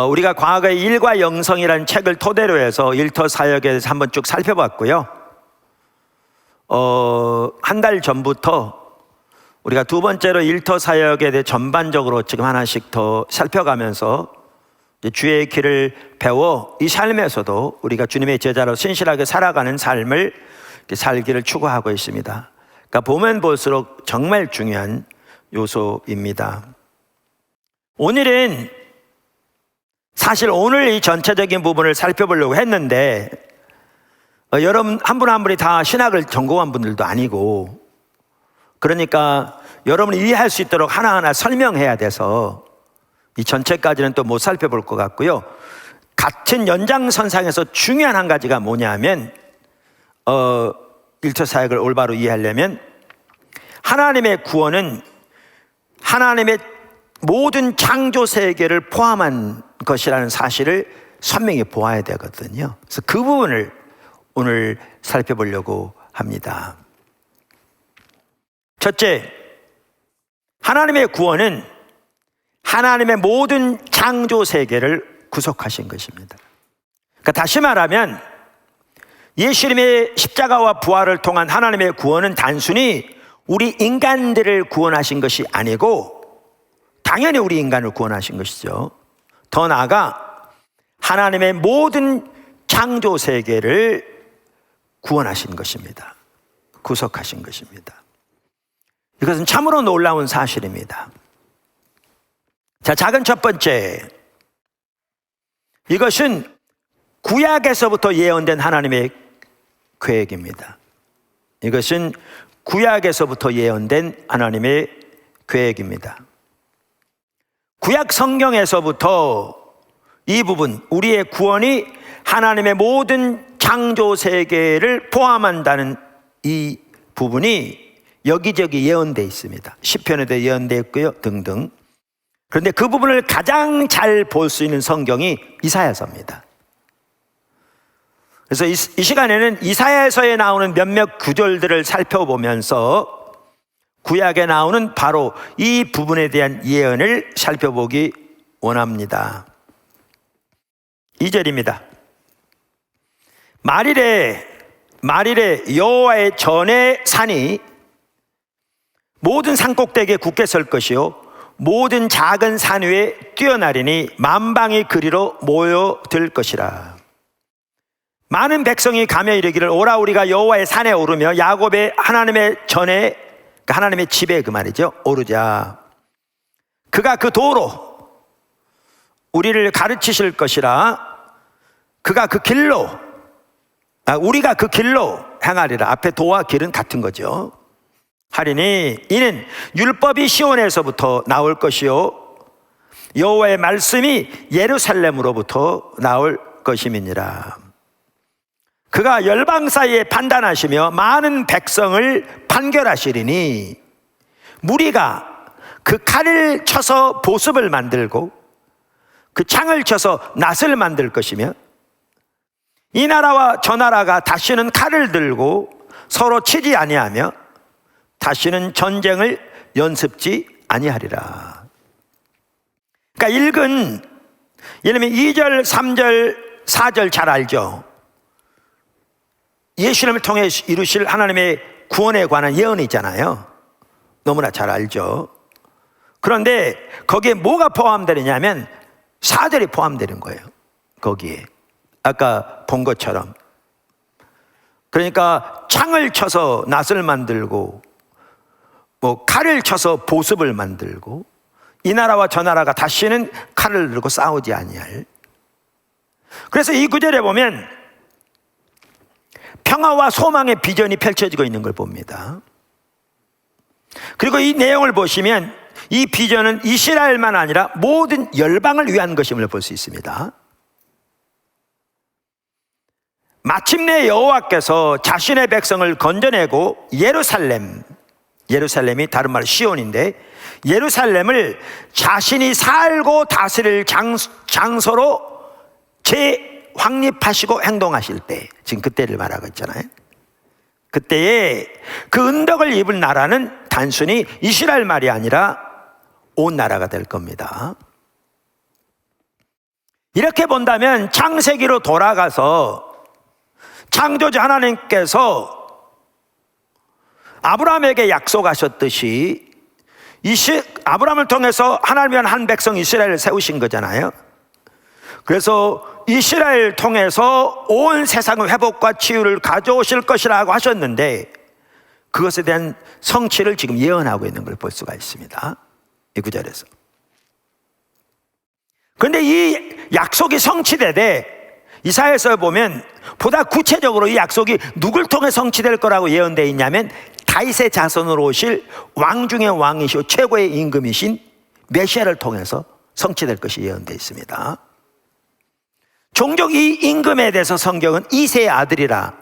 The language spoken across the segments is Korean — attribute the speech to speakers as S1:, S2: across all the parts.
S1: 우리가 과거의 일과 영성이라는 책을 토대로 해서 일터 사역에 대해서 한번 쭉 살펴봤고요. 한 달 전부터 우리가 두 번째로 일터 사역에 대해 전반적으로 지금 하나씩 더 살펴가면서 주의 길을 배워 이 삶에서도 우리가 주님의 제자로 신실하게 살아가는 삶을 살기를 추구하고 있습니다. 그러니까 보면 볼수록 정말 중요한 요소입니다. 오늘은 사실 오늘 이 전체적인 부분을 살펴보려고 했는데 여러분 한 분 한 분이 다 신학을 전공한 분들도 아니고, 그러니까 여러분이 이해할 수 있도록 하나하나 설명해야 돼서 이 전체까지는 또 못 살펴볼 것 같고요. 같은 연장선상에서 중요한 한 가지가 뭐냐면 일터 사역을 올바로 이해하려면 하나님의 구원은 하나님의 모든 창조 세계를 포함한 것이라는 사실을 선명히 보아야 되거든요. 그래서 그 부분을 오늘 살펴보려고 합니다. 첫째, 하나님의 구원은 하나님의 모든 창조 세계를 구속하신 것입니다. 그러니까 다시 말하면 예수님의 십자가와 부활을 통한 하나님의 구원은 단순히 우리 인간들을 구원하신 것이 아니고 당연히 우리 인간을 구원하신 것이죠. 더 나아가 하나님의 모든 창조 세계를 구원하신 것입니다. 구속하신 것입니다. 이것은 참으로 놀라운 사실입니다. 자, 작은 첫 번째, 이것은 구약에서부터 예언된 하나님의 계획입니다. 이것은 구약에서부터 예언된 하나님의 계획입니다. 구약 성경에서부터 이 부분, 우리의 구원이 하나님의 모든 창조 세계를 포함한다는 이 부분이 여기저기 예언되어 있습니다. 시편에도 예언되어 있고요, 등등. 그런데 그 부분을 가장 잘 볼 수 있는 성경이 이사야서입니다. 그래서 이 시간에는 이사야서에 나오는 몇몇 구절들을 살펴보면서 구약에 나오는 바로 이 부분에 대한 예언을 살펴보기 원합니다. 2절입니다. 말일에 여호와의 전의 산이 모든 산꼭대기에 굳게 설 것이요 모든 작은 산 위에 뛰어나리니 만방이 그리로 모여들 것이라. 많은 백성이 가며 이르기를 오라 우리가 여호와의 산에 오르며 야곱의 하나님의 전에, 하나님의 집에 그 말이죠, 오르자. 그가 그 도로 우리를 가르치실 것이라. 그가 그 길로, 우리가 그 길로 행하리라. 앞에 도와 길은 같은 거죠. 하리니 이는 율법이 시온에서부터 나올 것이요 여호와의 말씀이 예루살렘으로부터 나올 것임이니라. 그가 열방 사이에 판단하시며 많은 백성을 판결하시리니 무리가 그 칼을 쳐서 보습을 만들고 그 창을 쳐서 낫을 만들 것이며 이 나라와 저 나라가 다시는 칼을 들고 서로 치지 아니하며 다시는 전쟁을 연습지 아니하리라. 그러니까 읽은, 예를 들면 2절, 3절, 4절 잘 알죠? 예수님을 통해 이루실 하나님의 구원에 관한 예언이잖아요. 너무나 잘 알죠? 그런데 거기에 뭐가 포함되느냐면 4절이 포함되는 거예요. 거기에 아까 본 것처럼. 그러니까 창을 쳐서 낫을 만들고 칼을 쳐서 보습을 만들고 이 나라와 저 나라가 다시는 칼을 들고 싸우지 아니할. 그래서 이 구절에 보면 평화와 소망의 비전이 펼쳐지고 있는 걸 봅니다. 그리고 이 내용을 보시면 이 비전은 이스라엘만 아니라 모든 열방을 위한 것임을 볼 수 있습니다. 마침내 여호와께서 자신의 백성을 건져내고 예루살렘이 다른 말로 시온인데 예루살렘을 자신이 살고 다스릴 장소로 재확립하시고 행동하실 때, 지금 그때를 말하고 있잖아요. 그때에 그 은덕을 입을 나라는 단순히 이스라엘 말이 아니라 온 나라가 될 겁니다. 이렇게 본다면 창세기로 돌아가서 창조주 하나님께서 아브라함에게 약속하셨듯이 아브라함을 통해서 하나님이 한 백성 이스라엘을 세우신 거잖아요. 그래서 이스라엘을 통해서 온 세상의 회복과 치유를 가져오실 것이라고 하셨는데 그것에 대한 성취를 지금 예언하고 있는 걸 볼 수가 있습니다. 이 구절에서. 그런데 이 약속이 성취되되 이사야서에 보면 보다 구체적으로 이 약속이 누굴 통해 성취될 거라고 예언되어 있냐면 다윗의 자손으로 오실 왕 중의 왕이시오 최고의 임금이신 메시아를 통해서 성취될 것이 예언되어 있습니다. 종종 이 임금에 대해서 성경은 이새의 아들이라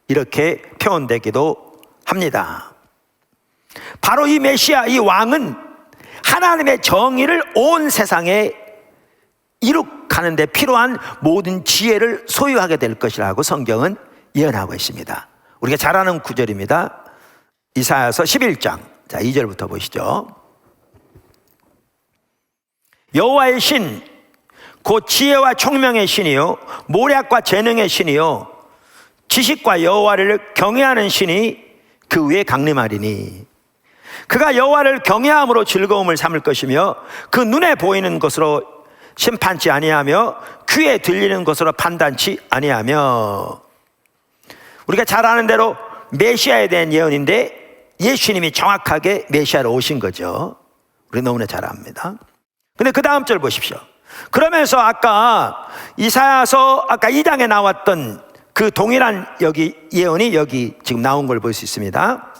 S1: 이렇게 표현되기도 합니다. 바로 이 메시아, 이 왕은 하나님의 정의를 온 세상에 이룩하는 데 필요한 모든 지혜를 소유하게 될 것이라고 성경은 예언하고 있습니다. 우리가 잘 아는 구절입니다. 이사야서 11장 2절부터 보시죠. 여호와의 신 곧 지혜와 총명의 신이요 모략과 재능의 신이요 지식과 여호와를 경외하는 신이 그 위에 강림하리니 그가 여호와를 경외함으로 즐거움을 삼을 것이며 그 눈에 보이는 것으로 심판치 아니하며 귀에 들리는 것으로 판단치 아니하며. 우리가 잘 아는 대로 메시아에 대한 예언인데 예수님이 정확하게 메시아로 오신 거죠. 우리 너무나 잘 압니다. 근데 그 다음 절 보십시오. 그러면서 아까 이사야서 아까 2장에 나왔던 그 동일한 여기 예언이 여기 지금 나온 걸 볼 수 있습니다.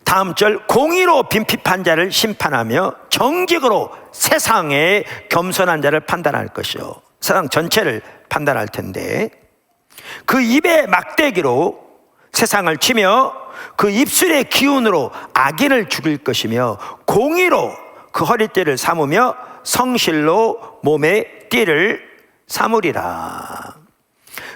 S1: 다음 절 공의로 빈핍한 자를 심판하며 정직으로 세상에 겸손한 자를 판단할 것이요 세상 전체를 판단할 텐데 그 입의 막대기로 세상을 치며 그 입술의 기운으로 악인을 죽일 것이며 공의로 그 허리띠를 삼으며 성실로 몸에 띠를 삼으리라.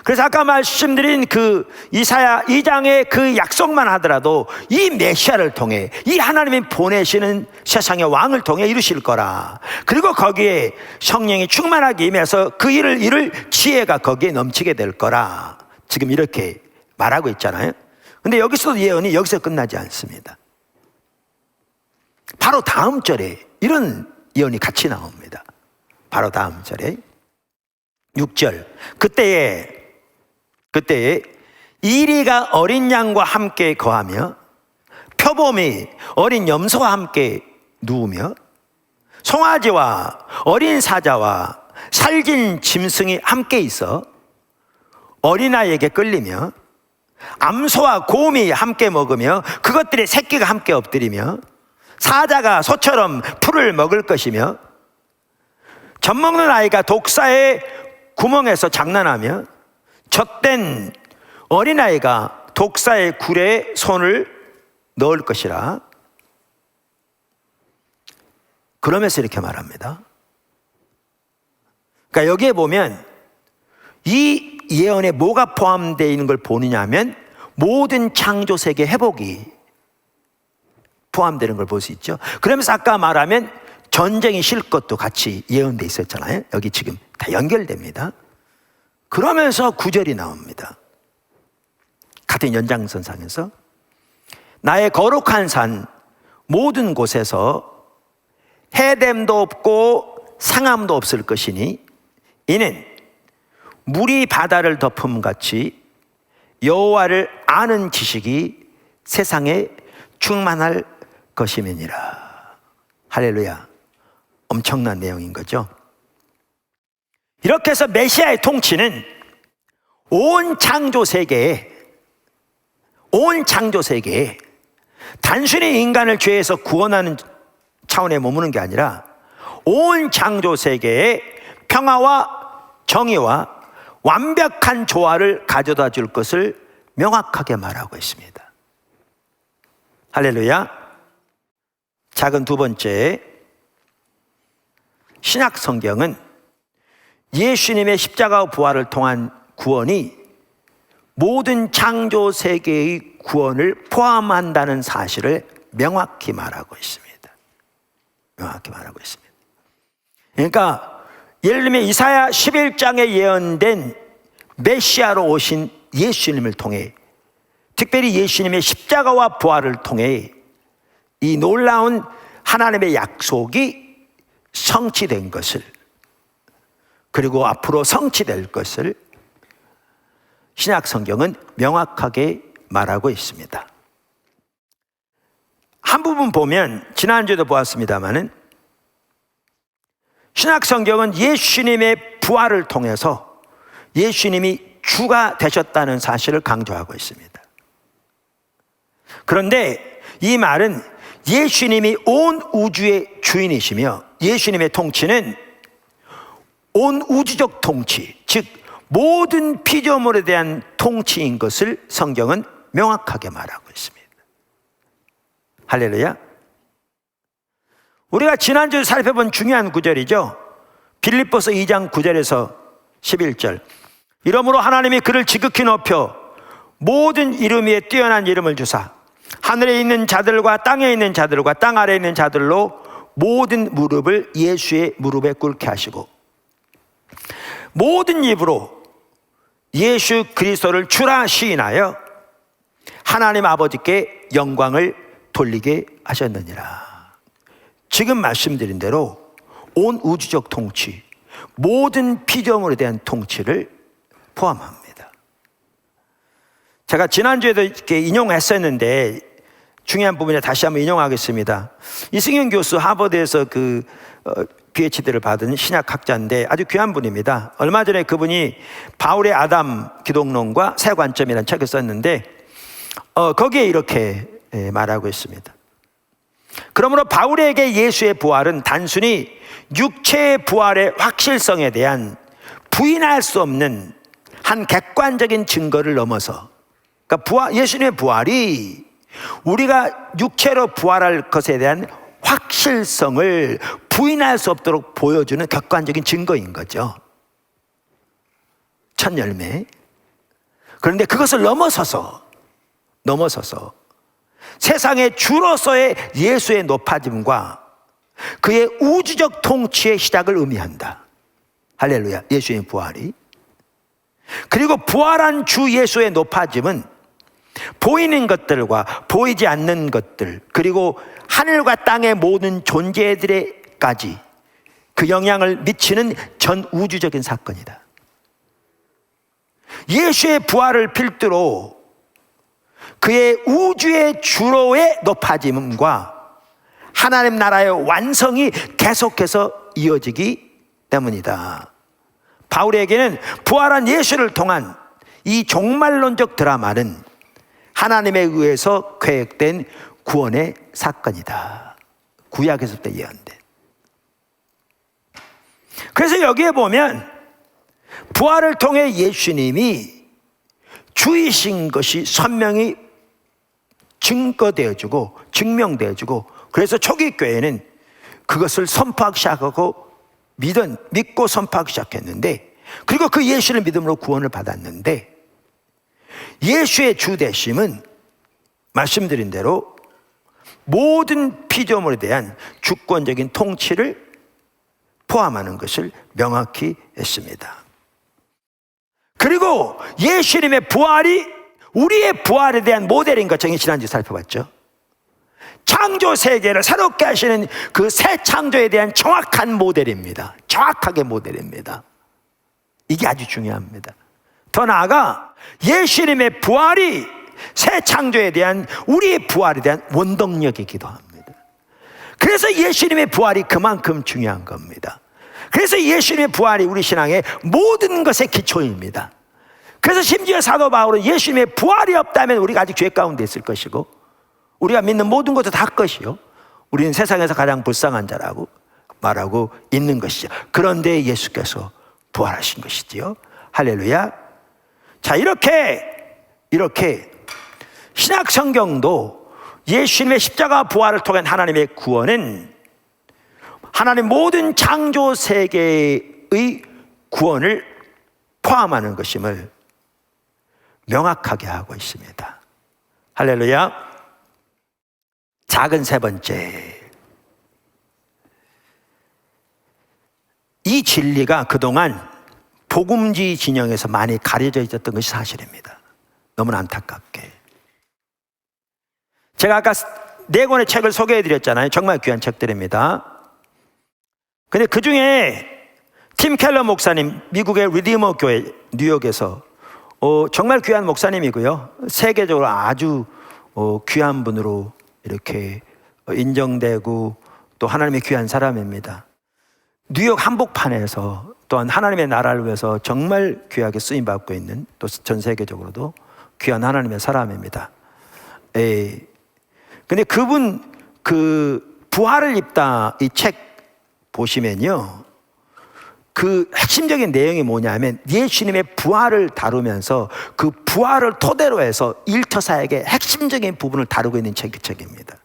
S1: 그래서 아까 말씀드린 그 이사야 2장의 그 약속만 하더라도 이 메시아를 통해 이 하나님이 보내시는 세상의 왕을 통해 이루실 거라. 그리고 거기에 성령이 충만하게 임해서 그 일을 이룰 지혜가 거기에 넘치게 될 거라. 지금 이렇게 말하고 있잖아요. 근데 여기서도 예언이 여기서 끝나지 않습니다. 바로 다음 절에 이런 예언이 같이 나옵니다. 바로 다음 절에 6절 그때에 이리가 어린 양과 함께 거하며 표범이 어린 염소와 함께 누우며 송아지와 어린 사자와 살진 짐승이 함께 있어 어린아이에게 끌리며 암소와 곰이 함께 먹으며 그것들의 새끼가 함께 엎드리며 사자가 소처럼 풀을 먹을 것이며 젖 먹는 아이가 독사의 구멍에서 장난하며 젖된 어린아이가 독사의 굴에 손을 넣을 것이라. 그러면서 이렇게 말합니다. 그러니까 여기에 보면 이 예언에 뭐가 포함되어 있는 걸 보느냐 하면 모든 창조 세계 회복이 포함되는 걸 볼 수 있죠. 그러면서 아까 말하면 전쟁이 실 것도 같이 예언되어 있었잖아요. 여기 지금 다 연결됩니다. 그러면서 9절이 나옵니다. 같은 연장선상에서 나의 거룩한 산 모든 곳에서 해됨도 없고 상함도 없을 것이니 이는 물이 바다를 덮음같이 여호와를 아는 지식이 세상에 충만할 것임이니라. 할렐루야. 엄청난 내용인 거죠. 이렇게 해서 메시아의 통치는 온 창조 세계에 단순히 인간을 죄에서 구원하는 차원에 머무는 게 아니라 온 창조 세계에 평화와 정의와 완벽한 조화를 가져다 줄 것을 명확하게 말하고 있습니다. 할렐루야. 작은 두 번째, 신약 성경은 예수님의 십자가와 부활을 통한 구원이 모든 창조 세계의 구원을 포함한다는 사실을 명확히 말하고 있습니다. 명확히 말하고 있습니다. 그러니까 예를 들면 이사야 11장에 예언된 메시아로 오신 예수님을 통해, 특별히 예수님의 십자가와 부활을 통해 이 놀라운 하나님의 약속이 성취된 것을, 그리고 앞으로 성취될 것을 신약 성경은 명확하게 말하고 있습니다. 한 부분 보면 지난주에도 보았습니다마는 신약 성경은 예수님의 부활을 통해서 예수님이 주가 되셨다는 사실을 강조하고 있습니다. 그런데 이 말은 예수님이 온 우주의 주인이시며 예수님의 통치는 온 우주적 통치, 즉 모든 피조물에 대한 통치인 것을 성경은 명확하게 말하고 있습니다. 할렐루야. 우리가 지난주에 살펴본 중요한 구절이죠. 빌립보서 2장 9절에서 11절. 이러므로 하나님이 그를 지극히 높여 모든 이름 위에 뛰어난 이름을 주사 하늘에 있는 자들과 땅에 있는 자들과 땅 아래에 있는 자들로 모든 무릎을 예수의 무릎에 꿇게 하시고 모든 입으로 예수 그리스도를 주라 시인하여 하나님 아버지께 영광을 돌리게 하셨느니라. 지금 말씀드린 대로 온 우주적 통치, 모든 피조물에 대한 통치를 포함합니다. 제가 지난주에도 이렇게 인용했었는데 중요한 부분에 다시 한번 인용하겠습니다. 이승현 교수, 하버드에서 PhD를 받은 신약학자인데 아주 귀한 분입니다. 얼마 전에 그분이 바울의 아담 기독론과 새 관점이라는 책을 썼는데 거기에 이렇게 말하고 있습니다. 그러므로 바울에게 예수의 부활은 단순히 육체의 부활의 확실성에 대한 부인할 수 없는 한 객관적인 증거를 넘어서, 그러니까 예수님의 부활이 우리가 육체로 부활할 것에 대한 확실성을 부인할 수 없도록 보여주는 객관적인 증거인 거죠. 첫 열매. 그런데 그것을 넘어서서 세상의 주로서의 예수의 높아짐과 그의 우주적 통치의 시작을 의미한다. 할렐루야. 예수의 부활이. 그리고 부활한 주 예수의 높아짐은 보이는 것들과 보이지 않는 것들, 그리고 하늘과 땅의 모든 존재들에까지 그 영향을 미치는 전 우주적인 사건이다. 예수의 부활을 필두로 그의 우주의 주로의 높아짐과 하나님 나라의 완성이 계속해서 이어지기 때문이다. 바울에게는 부활한 예수를 통한 이 종말론적 드라마는 하나님에 의해서 계획된 구원의 사건이다. 구약에서부터 예언된. 그래서 여기에 보면 부활을 통해 예수님이 주이신 것이 선명히 증거되어지고 증명되어지고, 그래서 초기 교회는 그것을 선포하기 시작하고 믿고 선포하기 시작했는데, 그리고 그 예수를 믿음으로 구원을 받았는데, 예수의 주되심은 말씀드린 대로 모든 피조물에 대한 주권적인 통치를 포함하는 것을 명확히 했습니다. 그리고 예수님의 부활이 우리의 부활에 대한 모델인 것, 정의 지난주에 살펴봤죠. 창조 세계를 새롭게 하시는 그 새 창조에 대한 정확한 모델입니다. 정확하게 모델입니다. 이게 아주 중요합니다. 더 나아가 예수님의 부활이 새 창조에 대한, 우리의 부활에 대한 원동력이기도 합니다. 그래서 예수님의 부활이 그만큼 중요한 겁니다. 그래서 예수님의 부활이 우리 신앙의 모든 것의 기초입니다. 그래서 심지어 사도 바울은 예수님의 부활이 없다면 우리가 아직 죄 가운데 있을 것이고, 우리가 믿는 모든 것도 다 것이요, 우리는 세상에서 가장 불쌍한 자라고 말하고 있는 것이죠. 그런데 예수께서 부활하신 것이지요. 할렐루야. 자, 이렇게 신약 성경도 예수님의 십자가 부활을 통한 하나님의 구원은 하나님 모든 창조 세계의 구원을 포함하는 것임을 명확하게 하고 있습니다. 할렐루야. 작은 세 번째, 이 이 진리가 그동안 복음주의 진영에서 많이 가려져 있었던 것이 사실입니다. 너무나 안타깝게. 제가 아까 4권의 책을 소개해드렸잖아요. 정말 귀한 책들입니다. 근데 그 중에 팀 켈러 목사님, 미국의 리디머 교회 뉴욕에서 정말 귀한 목사님이고요. 세계적으로 아주 귀한 분으로 이렇게 인정되고 또 하나님의 귀한 사람입니다. 뉴욕 한복판에서 또한 하나님의 나라를 위해서 정말 귀하게 쓰임받고 있는, 또 전 세계적으로도 귀한 하나님의 사람입니다. 근데 그분 부활을 입다 이 책 보시면요, 그 핵심적인 내용이 뭐냐면 예수님의 부활을 다루면서 그 부활을 토대로 해서 일터사역의 핵심적인 부분을 다루고 있는 책입니다.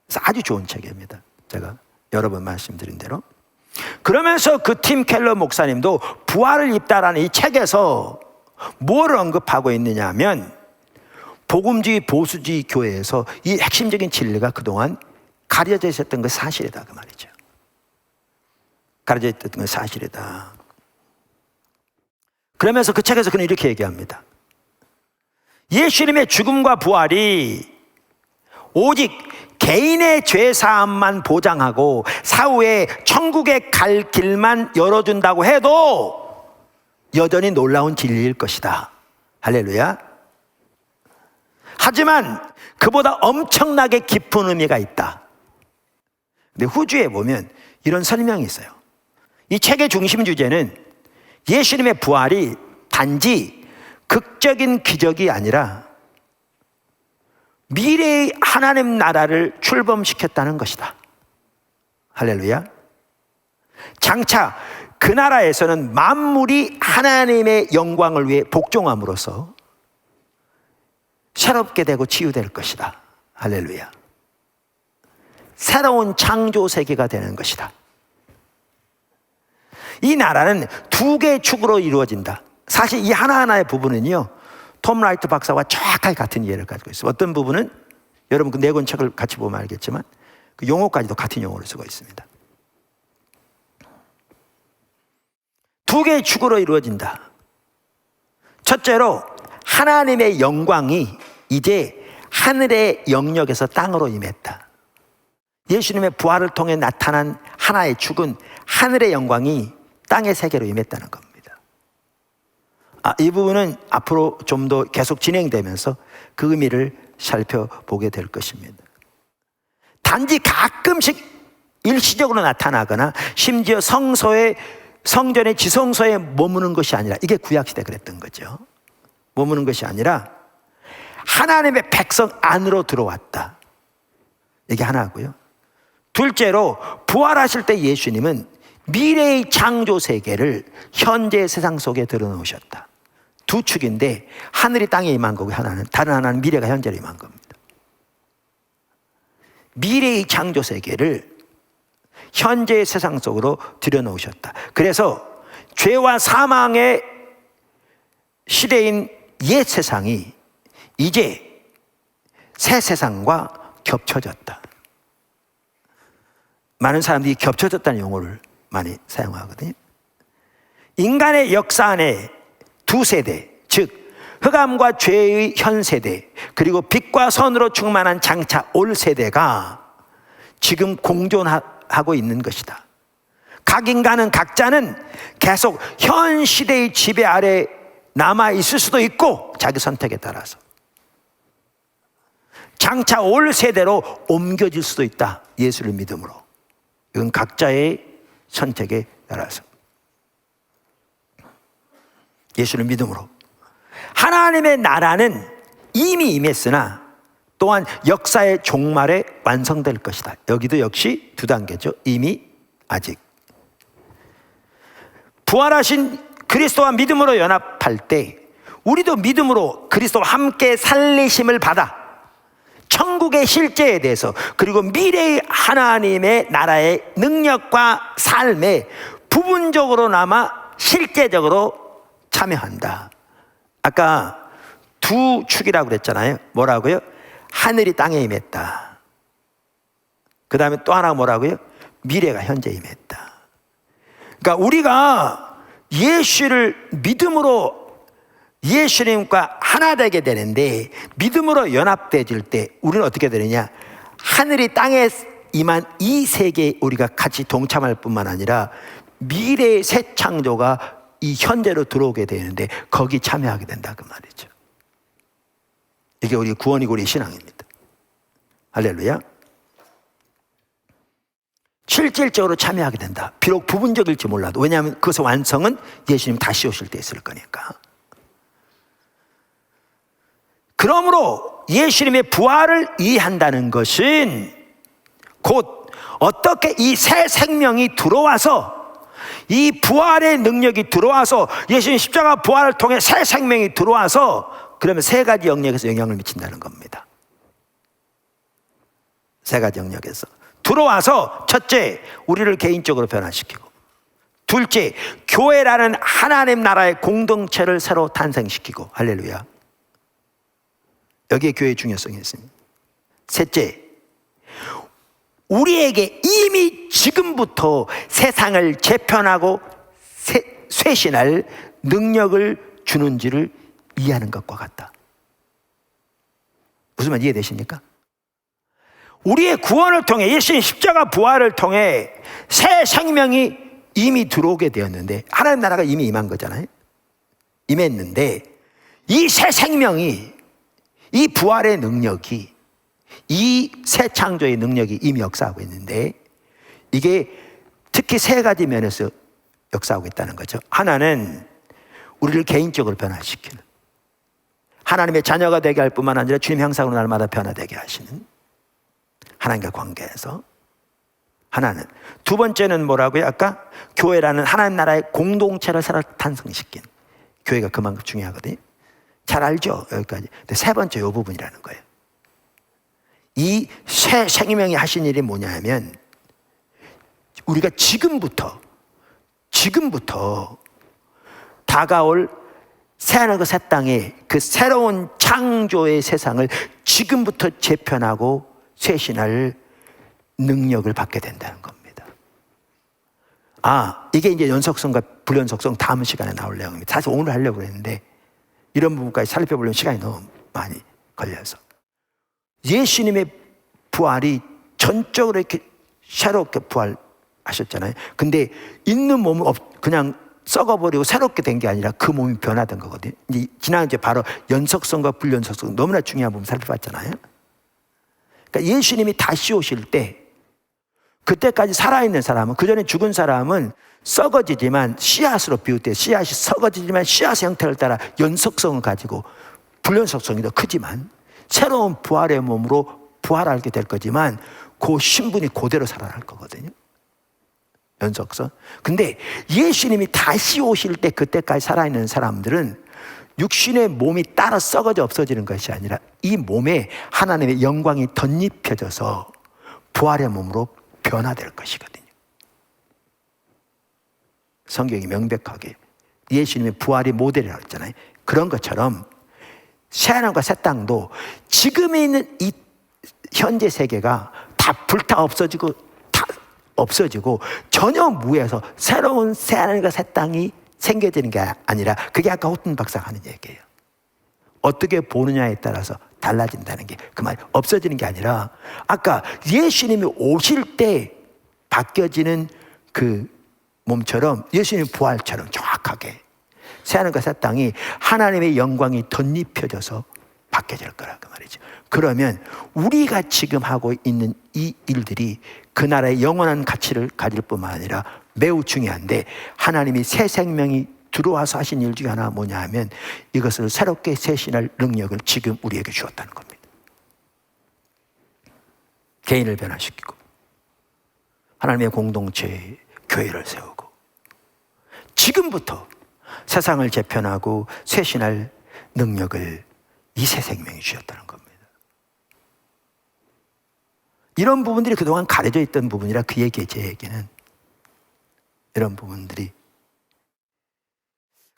S1: 그래서 아주 좋은 책입니다. 제가 여러 번 말씀드린 대로. 그러면서 그 팀 켈러 목사님도 부활을 입다라는 이 책에서 뭘 언급하고 있느냐 하면 복음주의 보수주의 교회에서 이 핵심적인 진리가 그동안 가려져 있었던 것이 사실이다, 그 말이죠. 가려져 있었던 것이 사실이다. 그러면서 그 책에서 그는 이렇게 얘기합니다. 예수님의 죽음과 부활이 오직 개인의 죄사함만 보장하고 사후에 천국에 갈 길만 열어준다고 해도 여전히 놀라운 진리일 것이다. 할렐루야. 하지만 그보다 엄청나게 깊은 의미가 있다. 근데 후주에 보면 이런 설명이 있어요. 이 책의 중심 주제는 예수님의 부활이 단지 극적인 기적이 아니라 미래의 하나님 나라를 출범시켰다는 것이다. 할렐루야. 장차 그 나라에서는 만물이 하나님의 영광을 위해 복종함으로써 새롭게 되고 치유될 것이다. 할렐루야. 새로운 창조 세계가 되는 것이다. 이 나라는 2개의 축으로 이루어진다. 사실 이 하나하나의 부분은요, 톰 라이트 박사와 정확하게 같은 이해를 가지고 있어요. 어떤 부분은 여러분 그 4권 책을 같이 보면 알겠지만 그 용어까지도 같은 용어를 쓰고 있습니다. 2개의 축으로 이루어진다. 첫째로 하나님의 영광이 이제 하늘의 영역에서 땅으로 임했다. 예수님의 부활을 통해 나타난 하나의 축은 하늘의 영광이 땅의 세계로 임했다는 겁니다. 이 부분은 앞으로 좀 더 계속 진행되면서 그 의미를 살펴보게 될 것입니다. 단지 가끔씩 일시적으로 나타나거나 심지어 성전의 지성소에 머무는 것이 아니라, 이게 구약시대 그랬던 거죠. 머무는 것이 아니라 하나님의 백성 안으로 들어왔다. 이게 하나고요. 둘째로 부활하실 때 예수님은 미래의 창조 세계를 현재의 세상 속에 들어놓으셨다. 2 축인데 하늘이 땅에 임한 거고 다른 하나는 미래가 현재로 임한 겁니다. 미래의 창조 세계를 현재의 세상 속으로 들여놓으셨다. 그래서 죄와 사망의 시대인 옛 세상이 이제 새 세상과 겹쳐졌다. 많은 사람들이 겹쳐졌다는 용어를 많이 사용하거든요. 인간의 역사 안에 2세대, 즉 흑암과 죄의 현 세대, 그리고 빛과 선으로 충만한 장차 올 세대가 지금 공존하고 있는 것이다. 각 인간은 각자는 계속 현 시대의 지배 아래 남아 있을 수도 있고, 자기 선택에 따라서 장차 올 세대로 옮겨질 수도 있다. 예수를 믿음으로. 이건 각자의 선택에 따라서. 예수를 믿음으로. 하나님의 나라는 이미 임했으나 또한 역사의 종말에 완성될 것이다. 여기도 역시 2단계죠. 이미, 아직. 부활하신 그리스도와 믿음으로 연합할 때 우리도 믿음으로 그리스도와 함께 살리심을 받아 천국의 실제에 대해서, 그리고 미래의 하나님의 나라의 능력과 삶에 부분적으로나마 실제적으로 참여한다. 아까 2 축이라고 그랬잖아요. 뭐라고요? 하늘이 땅에 임했다. 그 다음에 또 하나 뭐라고요? 미래가 현재 임했다. 그러니까 우리가 예수를 믿음으로 예수님과 하나 되게 되는데, 믿음으로 연합되질 때 우리는 어떻게 되느냐? 하늘이 땅에 임한 이 세계에 우리가 같이 동참할 뿐만 아니라 미래의 새 창조가 이 현재로 들어오게 되는데 거기 참여하게 된다, 그 말이죠. 이게 우리 구원이고 우리 신앙입니다. 할렐루야. 실질적으로 참여하게 된다. 비록 부분적일지 몰라도. 왜냐하면 그것의 완성은 예수님 다시 오실 때 있을 거니까. 그러므로 예수님의 부활을 이해한다는 것은 곧 어떻게 이 새 생명이 들어와서, 이 부활의 능력이 들어와서, 예수님 십자가 부활을 통해 새 생명이 들어와서, 그러면 세 가지 영역에서 영향을 미친다는 겁니다. 세 가지 영역에서 들어와서, 첫째, 우리를 개인적으로 변화시키고, 둘째, 교회라는 하나님 나라의 공동체를 새로 탄생시키고, 할렐루야. 여기에 교회의 중요성이 있습니다. 셋째, 우리에게 이미 지금부터 세상을 재편하고 쇄신할 능력을 주는지를 이해하는 것과 같다. 무슨 말 이해되십니까? 우리의 구원을 통해, 예수님 십자가 부활을 통해 새 생명이 이미 들어오게 되었는데, 하나님 나라가 이미 임한 거잖아요. 임했는데 이 새 생명이, 이 부활의 능력이, 이 새 창조의 능력이 이미 역사하고 있는데, 이게 특히 세 가지 면에서 역사하고 있다는 거죠. 하나는 우리를 개인적으로 변화시키는, 하나님의 자녀가 되게 할 뿐만 아니라 주님 형상으로 날마다 변화되게 하시는 하나님과 관계에서. 하나는, 두 번째는 뭐라고요? 아까 교회라는 하나님 나라의 공동체를 새로 탄생시킨, 교회가 그만큼 중요하거든요. 잘 알죠? 여기까지. 근데 세 번째 이 부분이라는 거예요. 이 새 생명이 하신 일이 뭐냐 하면, 우리가 지금부터 다가올 새하늘과 새 땅의 그 새로운 창조의 세상을 지금부터 재편하고 쇄신할 능력을 받게 된다는 겁니다. 이게 이제 연속성과 불연속성 다음 시간에 나올 내용입니다. 사실 오늘 하려고 했는데 이런 부분까지 살펴보려면 시간이 너무 많이 걸려서, 예수님의 부활이 전적으로 이렇게 새롭게 부활하셨잖아요. 근데 있는 몸은 그냥 썩어버리고 새롭게 된 게 아니라 그 몸이 변화된 거거든요. 지난주에 바로 연속성과 불연속성 너무나 중요한 부분 살펴봤잖아요. 그러니까 예수님이 다시 오실 때, 그때까지 살아있는 사람은, 그 전에 죽은 사람은 썩어지지만 씨앗으로 비웃대, 씨앗이 썩어지지만 씨앗의 형태를 따라 연속성을 가지고 불연속성이 더 크지만 새로운 부활의 몸으로 부활하게 될 거지만 그 신분이 그대로 살아날 거거든요. 연속성. 근데 예수님이 다시 오실 때, 그때까지 살아있는 사람들은 육신의 몸이 따로 썩어져 없어지는 것이 아니라 이 몸에 하나님의 영광이 덧입혀져서 부활의 몸으로 변화될 것이거든요. 성경이 명백하게 예수님의 부활이 모델이라고 했잖아요. 그런 것처럼 새하늘과 새 땅도 지금에 있는 이 현재 세계가 다 불타 없어지고 전혀 무해서 새로운 새하늘과 새 땅이 생겨지는 게 아니라, 그게 아까 호튼 박사가 하는 얘기예요. 어떻게 보느냐에 따라서 달라진다는 게, 그 말, 없어지는 게 아니라 아까 예수님이 오실 때 바뀌어지는 그 몸처럼, 예수님 부활처럼 정확하게 새하늘과 새 땅이 하나님의 영광이 덧입혀져서 바뀌어질 거라, 그 말이죠. 그러면 우리가 지금 하고 있는 이 일들이 그 나라의 영원한 가치를 가질 뿐만 아니라 매우 중요한데, 하나님이 새 생명이 들어와서 하신 일 중에 하나가 뭐냐 하면, 이것을 새롭게 쇄신할 능력을 지금 우리에게 주었다는 겁니다. 개인을 변화시키고 하나님의 공동체, 교회를 세우고 지금부터 세상을 재편하고 쇄신할 능력을 이 새 생명이 주셨다는 겁니다. 이런 부분들이 그동안 가려져 있던 부분이라, 그 얘기, 제 얘기는 이런 부분들이.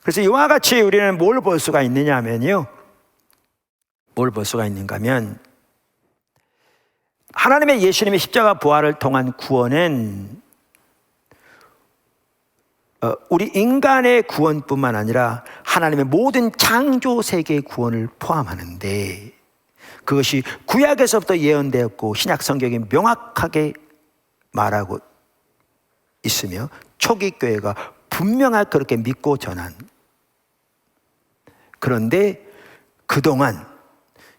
S1: 그래서 이와 같이 우리는 뭘 볼 수가 있느냐 하면요, 뭘 볼 수가 있는가 하면, 하나님의 예수님의 십자가 부활을 통한 구원은 우리 인간의 구원뿐만 아니라 하나님의 모든 창조 세계의 구원을 포함하는데, 그것이 구약에서부터 예언되었고 신약 성경이 명확하게 말하고 있으며 초기 교회가 분명하게 그렇게 믿고 전한. 그런데 그동안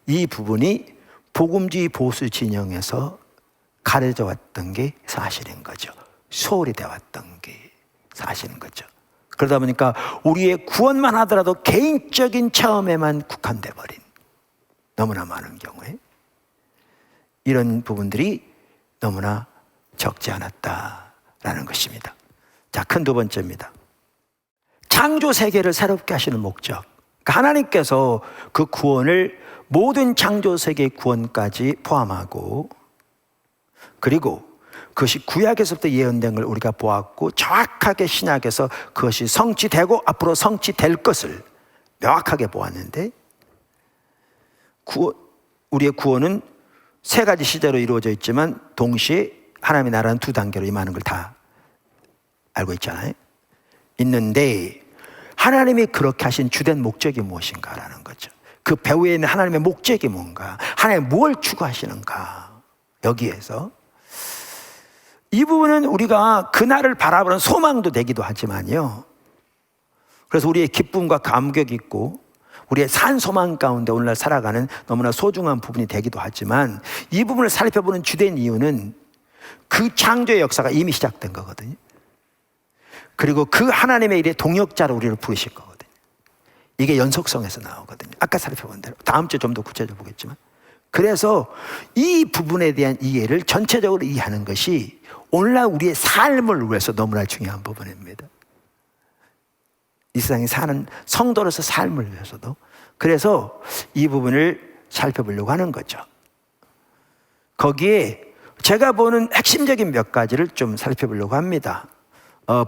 S1: 이 부분이 복음주의 보수 진영에서 가려져 왔던 게 사실인 거죠. 소홀히 되어 왔던 게 사실인 거죠. 그러다 보니까 우리의 구원만 하더라도 개인적인 체험에만 국한돼 버린, 너무나 많은 경우에 이런 부분들이 너무나 적지 않았다라는 것입니다. 자, 큰 두 번째입니다. 창조 세계를 새롭게 하시는 목적. 그러니까 하나님께서 그 구원을 모든 창조 세계의 구원까지 포함하고, 그리고 그것이 구약에서부터 예언된 걸 우리가 보았고 정확하게 신약에서 그것이 성취되고 앞으로 성취될 것을 명확하게 보았는데, 우리의 구원은 세 가지 시대로 이루어져 있지만 동시에 하나님의 나라는 두 단계로 임하는 걸 다 알고 있잖아요. 있는데 하나님이 그렇게 하신 주된 목적이 무엇인가라는 거죠. 그 배후에 있는 하나님의 목적이 뭔가, 하나님 뭘 추구하시는가, 여기에서 이 부분은 우리가 그날을 바라보는 소망도 되기도 하지만요, 그래서 우리의 기쁨과 감격이 있고 우리의 산 소망 가운데 오늘날 살아가는 너무나 소중한 부분이 되기도 하지만, 이 부분을 살펴보는 주된 이유는 그 창조의 역사가 이미 시작된 거거든요. 그리고 그 하나님의 일의 동역자로 우리를 부르실 거거든요. 이게 연속성에서 나오거든요. 아까 살펴본 대로. 다음 주에 좀 더 구체적으로 보겠지만, 그래서 이 부분에 대한 이해를 전체적으로 이해하는 것이 오늘날 우리의 삶을 위해서 너무나 중요한 부분입니다. 이 세상에 사는 성도로서 삶을 위해서도. 그래서 이 부분을 살펴보려고 하는 거죠. 거기에 제가 보는 핵심적인 몇 가지를 좀 살펴보려고 합니다.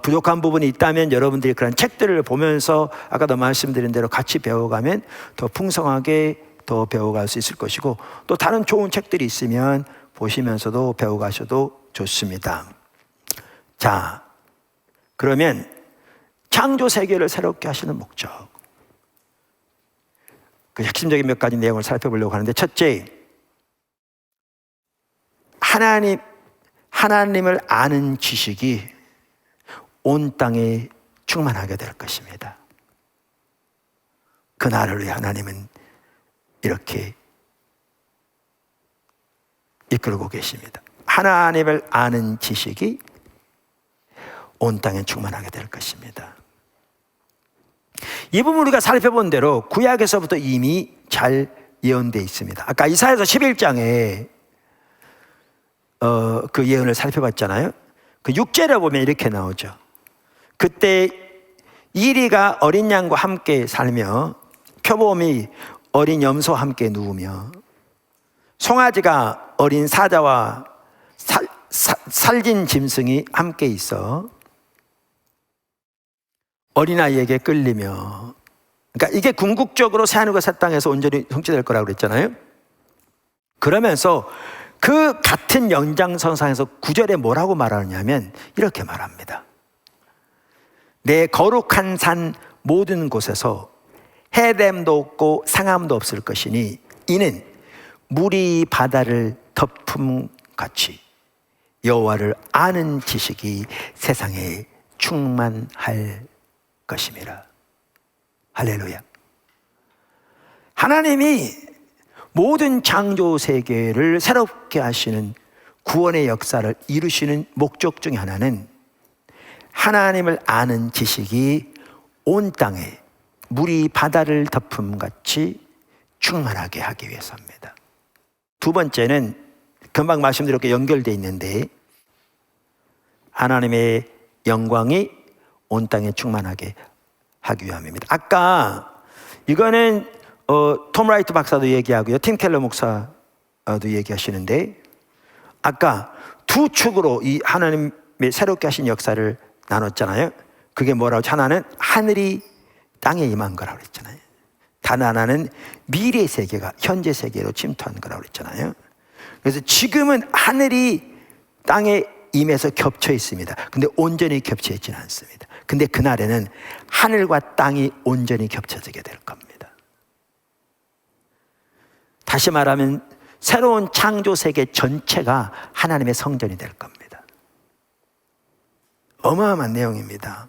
S1: 부족한 부분이 있다면 여러분들이 그런 책들을 보면서 아까도 말씀드린 대로 같이 배워가면 더 풍성하게 더 배워갈 수 있을 것이고, 또 다른 좋은 책들이 있으면 보시면서도 배워가셔도 좋습니다. 자, 그러면 창조 세계를 새롭게 하시는 목적, 그 핵심적인 몇 가지 내용을 살펴보려고 하는데, 첫째, 하나님을 아는 지식이 온 땅에 충만하게 될 것입니다. 그날을 위해 하나님은 이렇게 이끌고 계십니다. 하나님을 아는 지식이 온 땅에 충만하게 될 것입니다. 이 부분 우리가 살펴본 대로 구약에서부터 이미 잘 예언되어 있습니다. 아까 이사야서 11장에 그 예언을 살펴봤잖아요. 그 6절에 보면 이렇게 나오죠. 그때 이리가 어린 양과 함께 살며 표범이 어린 염소와 함께 누우며 송아지가 어린 사자와 살진 짐승이 함께 있어 어린아이에게 끌리며, 그러니까 이게 궁극적으로 새하늘과 새 땅에서 온전히 성취될 거라고 그랬잖아요. 그러면서 그 같은 연장선상에서 9절에 뭐라고 말하느냐면 이렇게 말합니다. 내 거룩한 산 모든 곳에서 해됨도 없고 상함도 없을 것이니 이는 물이 바다를 덮음같이 여호와를 아는 지식이 세상에 충만할 것임이라. 할렐루야. 하나님이 모든 창조 세계를 새롭게 하시는 구원의 역사를 이루시는 목적 중에 하나는 하나님을 아는 지식이 온 땅에 물이 바다를 덮음같이 충만하게 하기 위해서입니다. 두 번째는 금방 말씀드렸게 연결되어 있는데, 하나님의 영광이 온 땅에 충만하게 하기 위함입니다. 아까 이거는 톰 라이트 박사도 얘기하고요, 팀 켈러 목사도 얘기하시는데, 아까 두 축으로 이 하나님의 새롭게 하신 역사를 나눴잖아요. 그게 뭐라고? 하나는 하늘이 땅에 임한 거라고 그랬잖아요. 단 하나는 미래 세계가 현재 세계로 침투한 거라고 그랬잖아요. 그래서 지금은 하늘이 땅에 임해서 겹쳐 있습니다. 근데 온전히 겹쳐 있지는 않습니다. 근데 그날에는 하늘과 땅이 온전히 겹쳐지게 될 겁니다. 다시 말하면 새로운 창조 세계 전체가 하나님의 성전이 될 겁니다. 어마어마한 내용입니다.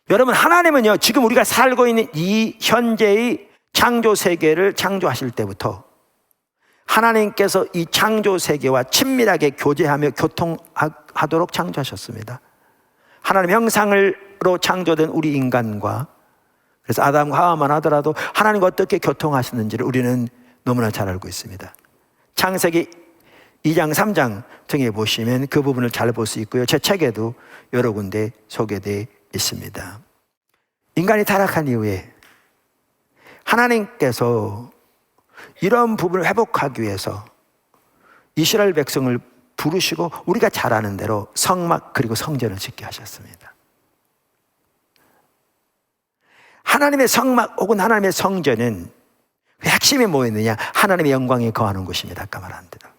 S1: 여러분, 하나님은요, 지금 우리가 살고 있는 이 현재의 창조 세계를 창조하실 때부터 하나님께서 이 창조 세계와 친밀하게 교제하며 교통하도록 창조하셨습니다. 하나님 형상으로 창조된 우리 인간과, 그래서 아담과 하와만 하더라도 하나님과 어떻게 교통하셨는지를 우리는 너무나 잘 알고 있습니다. 창세기 2장 3장 등에 보시면 그 부분을 잘 볼 수 있고요, 제 책에도 여러 군데 소개되어 있습니다. 인간이 타락한 이후에 하나님께서 이런 부분을 회복하기 위해서 이스라엘 백성을 부르시고 우리가 잘 아는 대로 성막 그리고 성전을 짓게 하셨습니다. 하나님의 성막 혹은 하나님의 성전은 핵심이 뭐였느냐? 하나님의 영광이 거하는 곳입니다. 아까 말한 대로.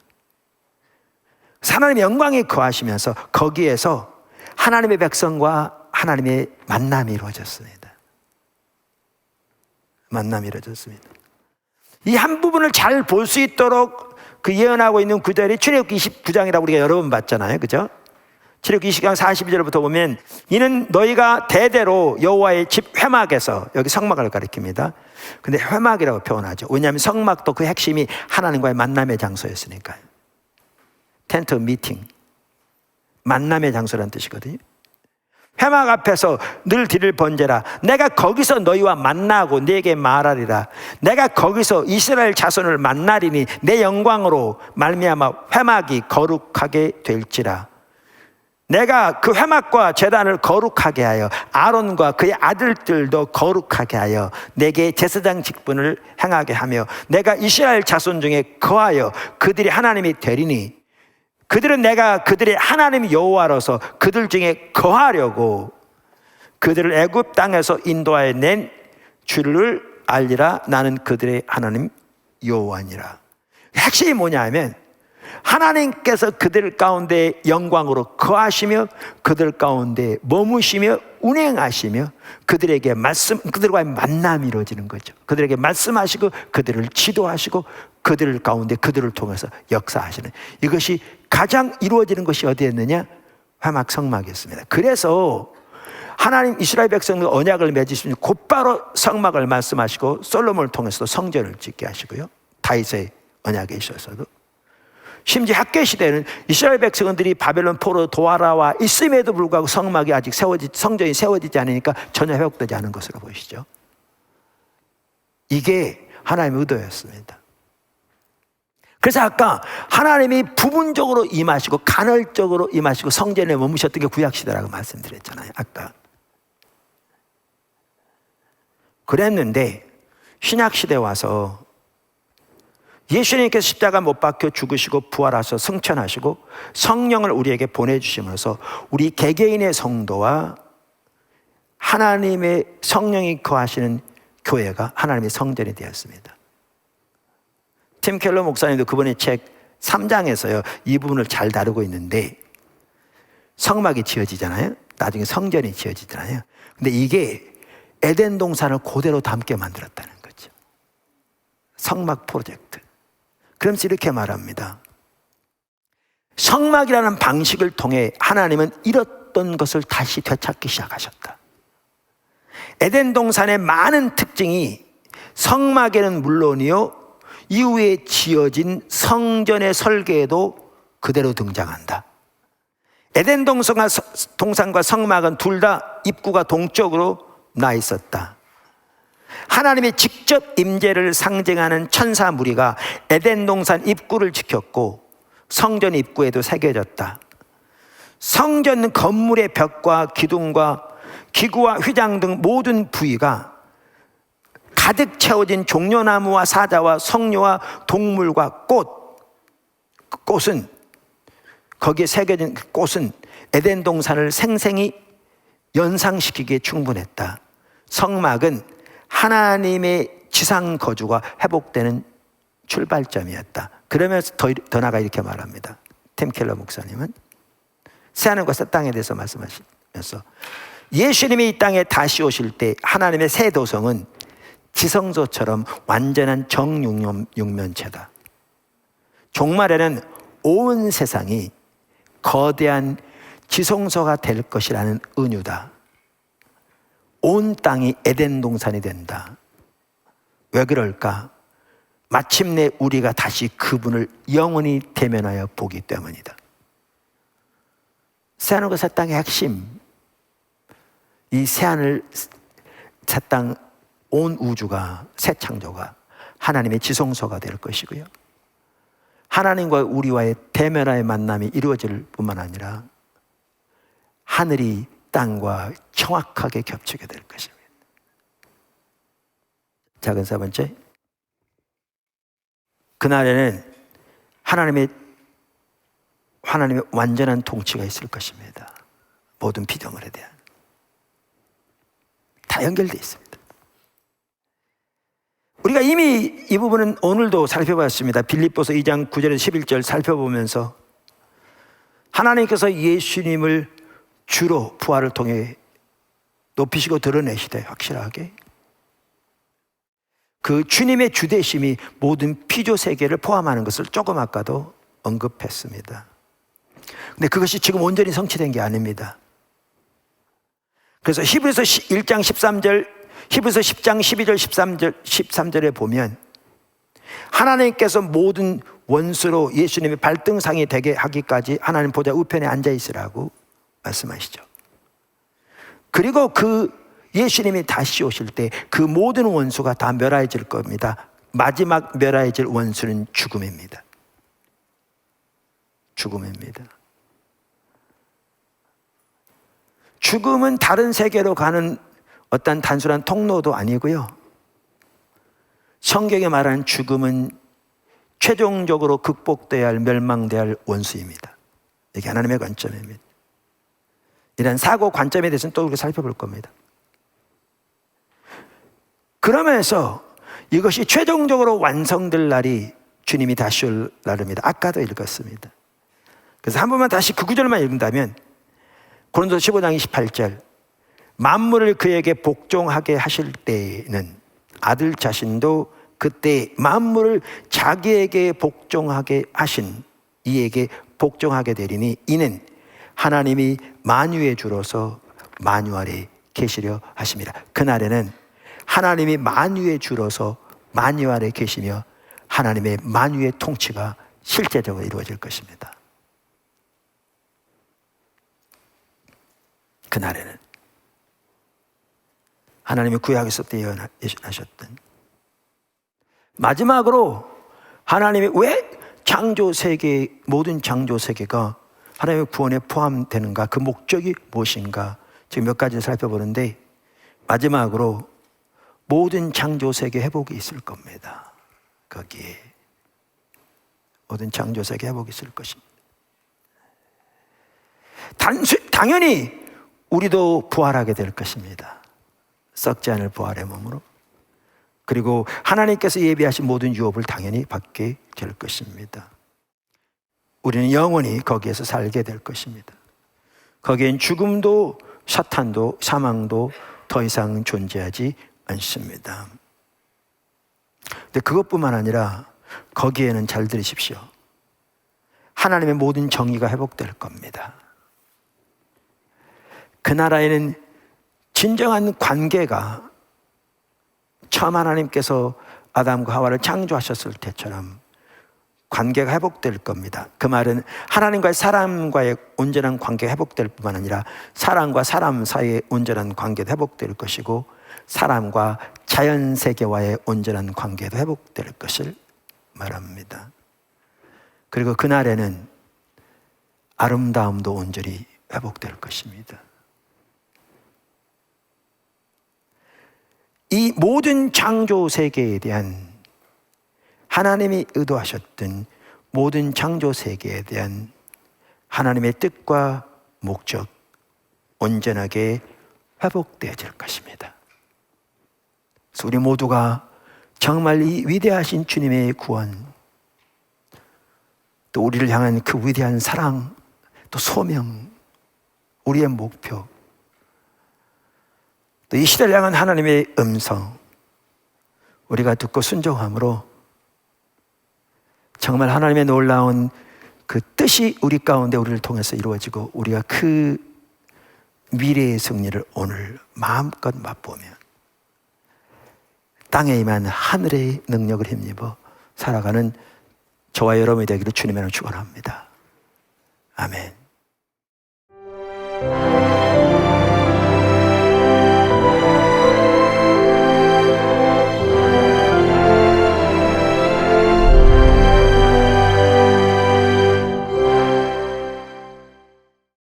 S1: 하나님의 영광이 거하시면서 거기에서 하나님의 백성과 하나님의 만남이 이루어졌습니다. 만남이 이루어졌습니다. 이 한 부분을 잘 볼 수 있도록 그 예언하고 있는 구절이 출애굽기 29장이라고 우리가 여러 번 봤잖아요. 그죠? 출애굽기 20장 42절부터 보면 이는 너희가 대대로 여호와의 집 회막에서, 여기 성막을 가리킵니다. 근데 회막이라고 표현하죠. 왜냐하면 성막도 그 핵심이 하나님과의 만남의 장소였으니까요. 텐트 미팅, 만남의 장소라는 뜻이거든요. 회막 앞에서 늘 뒤를 번제라. 내가 거기서 너희와 만나고 네게 말하리라. 내가 거기서 이스라엘 자손을 만나리니 내 영광으로 말미암아 회막이 거룩하게 될지라. 내가 그 회막과 제단을 거룩하게 하여 아론과 그의 아들들도 거룩하게 하여 내게 제사장 직분을 행하게 하며 내가 이스라엘 자손 중에 거하여 그들이 하나님이 되리니 그들은 내가 그들의 하나님 여호와로서 그들 중에 거하려고 그들을 애굽 땅에서 인도하여 낸 줄을 알리라. 나는 그들의 하나님 여호와니라. 핵심이 뭐냐 하면 하나님께서 그들 가운데 영광으로 거하시며 그들 가운데 머무시며 운행하시며 그들에게 그들과의 만남이 이루어지는 거죠. 그들에게 말씀하시고 그들을 지도하시고 그들 가운데 그들을 통해서 역사하시는, 이것이 가장 이루어지는 것이 어디였느냐? 회막 성막이었습니다. 그래서 하나님 이스라엘 백성들 언약을 맺으시면 곧바로 성막을 말씀하시고 솔로몬을 통해서도 성전을 짓게 하시고요, 다윗의 언약에 있어서도, 심지어 학계 시대는 이스라엘 백성들이 바벨론 포로 도하라와 있음에도 불구하고 성막이 아직 성전이 세워지지 않으니까 전혀 회복되지 않은 것으로 보이시죠. 이게 하나님의 의도였습니다. 그래서 아까 하나님이 부분적으로 임하시고 간헐적으로 임하시고 성전에 머무셨던 게 구약시대라고 말씀드렸잖아요. 아까 그랬는데 신약시대에 와서 예수님께서 십자가 못 박혀 죽으시고 부활하셔서 승천하시고 성령을 우리에게 보내주시면서 우리 개개인의 성도와 하나님의 성령이 거하시는 교회가 하나님의 성전이 되었습니다. 팀 켈러 목사님도 그분의 책 3장에서요 이 부분을 잘 다루고 있는데, 성막이 지어지잖아요. 나중에 성전이 지어지잖아요. 근데 이게 에덴 동산을 그대로 담게 만들었다는 거죠. 성막 프로젝트. 그러면서 이렇게 말합니다. 성막이라는 방식을 통해 하나님은 잃었던 것을 다시 되찾기 시작하셨다. 에덴 동산의 많은 특징이 성막에는 물론이요 이후에 지어진 성전의 설계에도 그대로 등장한다. 에덴 동산과 성막은 둘 다 입구가 동쪽으로 나 있었다. 하나님의 직접 임재를 상징하는 천사 무리가 에덴 동산 입구를 지켰고 성전 입구에도 새겨졌다. 성전 건물의 벽과 기둥과 기구와 휘장 등 모든 부위가 가득 채워진 종려나무와 사자와 석류와 동물과 꽃은 거기에 새겨진 꽃은 에덴 동산을 생생히 연상시키기에 충분했다. 성막은 하나님의 지상 거주가 회복되는 출발점이었다. 그러면서 더 나아가 이렇게 말합니다. 팀 켈러 목사님은 새하늘과 새 땅에 대해서 말씀하시면서 예수님이 이 땅에 다시 오실 때 하나님의 새 도성은 지성소처럼 완전한 정육면체다. 종말에는 온 세상이 거대한 지성소가 될 것이라는 은유다. 온 땅이 에덴 동산이 된다. 왜 그럴까? 마침내 우리가 다시 그분을 영원히 대면하여 보기 때문이다. 새하늘과 새 땅의 핵심, 이 새하늘, 새 땅, 온 우주가, 새 창조가 하나님의 지성소가 될 것이고요. 하나님과 우리와의 대면하의 만남이 이루어질 뿐만 아니라 하늘이 땅과 정확하게 겹치게 될 것입니다. 작은 세 번째, 그날에는 하나님의 완전한 통치가 있을 것입니다. 모든 피조물에 대한 다 연결되어 있습니다. 우리가 이미 이 부분은 오늘도 살펴봤습니다. 빌립보서 2장 9절에서 11절 살펴보면서 하나님께서 예수님을 주로 부활을 통해 높이시고 드러내시되 확실하게 그 주님의 주되심이 모든 피조 세계를 포함하는 것을 조금 아까도 언급했습니다. 근데 그것이 지금 온전히 성취된 게 아닙니다. 그래서 히브리서 1장 13절, 히브리서 10장 12절 13절에 보면 하나님께서 모든 원수로 예수님의 발등상이 되게 하기까지 하나님 보좌 우편에 앉아 있으라고 말씀하시죠. 그리고 그 예수님이 다시 오실 때 그 모든 원수가 다 멸하여질 겁니다. 마지막 멸하여질 원수는 죽음입니다. 죽음입니다. 죽음은 다른 세계로 가는 어떤 단순한 통로도 아니고요. 성경에 말하는 죽음은 최종적으로 극복돼야 할, 멸망돼야 할 원수입니다. 이게 하나님의 관점입니다. 이런 사고 관점에 대해서는 또 우리가 살펴볼 겁니다. 그러면서 이것이 최종적으로 완성될 날이 주님이 다시 올 날입니다. 아까도 읽었습니다. 그래서 한 번만 다시 그 구절만 읽는다면 고린도서 15장 28절, 만물을 그에게 복종하게 하실 때에는 아들 자신도 그때 만물을 자기에게 복종하게 하신 이에게 복종하게 되리니 이는 하나님이 만유의 주로서 만유 아래 계시려 하심이라. 그날에는 하나님이 만유의 주로서 만유 아래 계시며 하나님의 만유의 통치가 실제적으로 이루어질 것입니다. 그날에는 하나님이 구약에서부터 예언하셨던 마지막으로 하나님이 왜 창조세계, 모든 창조세계가 하나님의 구원에 포함되는가, 그 목적이 무엇인가 지금 몇 가지를 살펴보는데 마지막으로 모든 창조세계 회복이 있을 겁니다. 거기에 모든 창조세계 회복이 있을 것입니다. 당연히 우리도 부활하게 될 것입니다. 썩지 않을 부활의 몸으로. 그리고 하나님께서 예비하신 모든 유업을 당연히 받게 될 것입니다. 우리는 영원히 거기에서 살게 될 것입니다. 거기엔 죽음도 사탄도 사망도 더 이상 존재하지 않습니다. 근데 그것뿐만 아니라 거기에는 잘 들으십시오. 하나님의 모든 정의가 회복될 겁니다. 그 나라에는 진정한 관계가 처음 하나님께서 아담과 하와를 창조하셨을 때처럼 관계가 회복될 겁니다. 그 말은 하나님과 사람과의 온전한 관계가 회복될 뿐만 아니라 사람과 사람 사이의 온전한 관계도 회복될 것이고 사람과 자연세계와의 온전한 관계도 회복될 것을 말합니다. 그리고 그날에는 아름다움도 온전히 회복될 것입니다. 이 모든 창조 세계에 대한 하나님이 의도하셨던 모든 창조 세계에 대한 하나님의 뜻과 목적 온전하게 회복되어질 것입니다. 그래서 우리 모두가 정말 이 위대하신 주님의 구원, 또 우리를 향한 그 위대한 사랑, 또 소명, 우리의 목표, 또 이 시대를 향한 하나님의 음성 우리가 듣고 순종함으로 정말 하나님의 놀라운 그 뜻이 우리 가운데 우리를 통해서 이루어지고 우리가 그 미래의 승리를 오늘 마음껏 맛보며 땅에 임한 하늘의 능력을 힘입어 살아가는 저와 여러분이 되기를 주님의 이름으로 축원합니다. 아멘.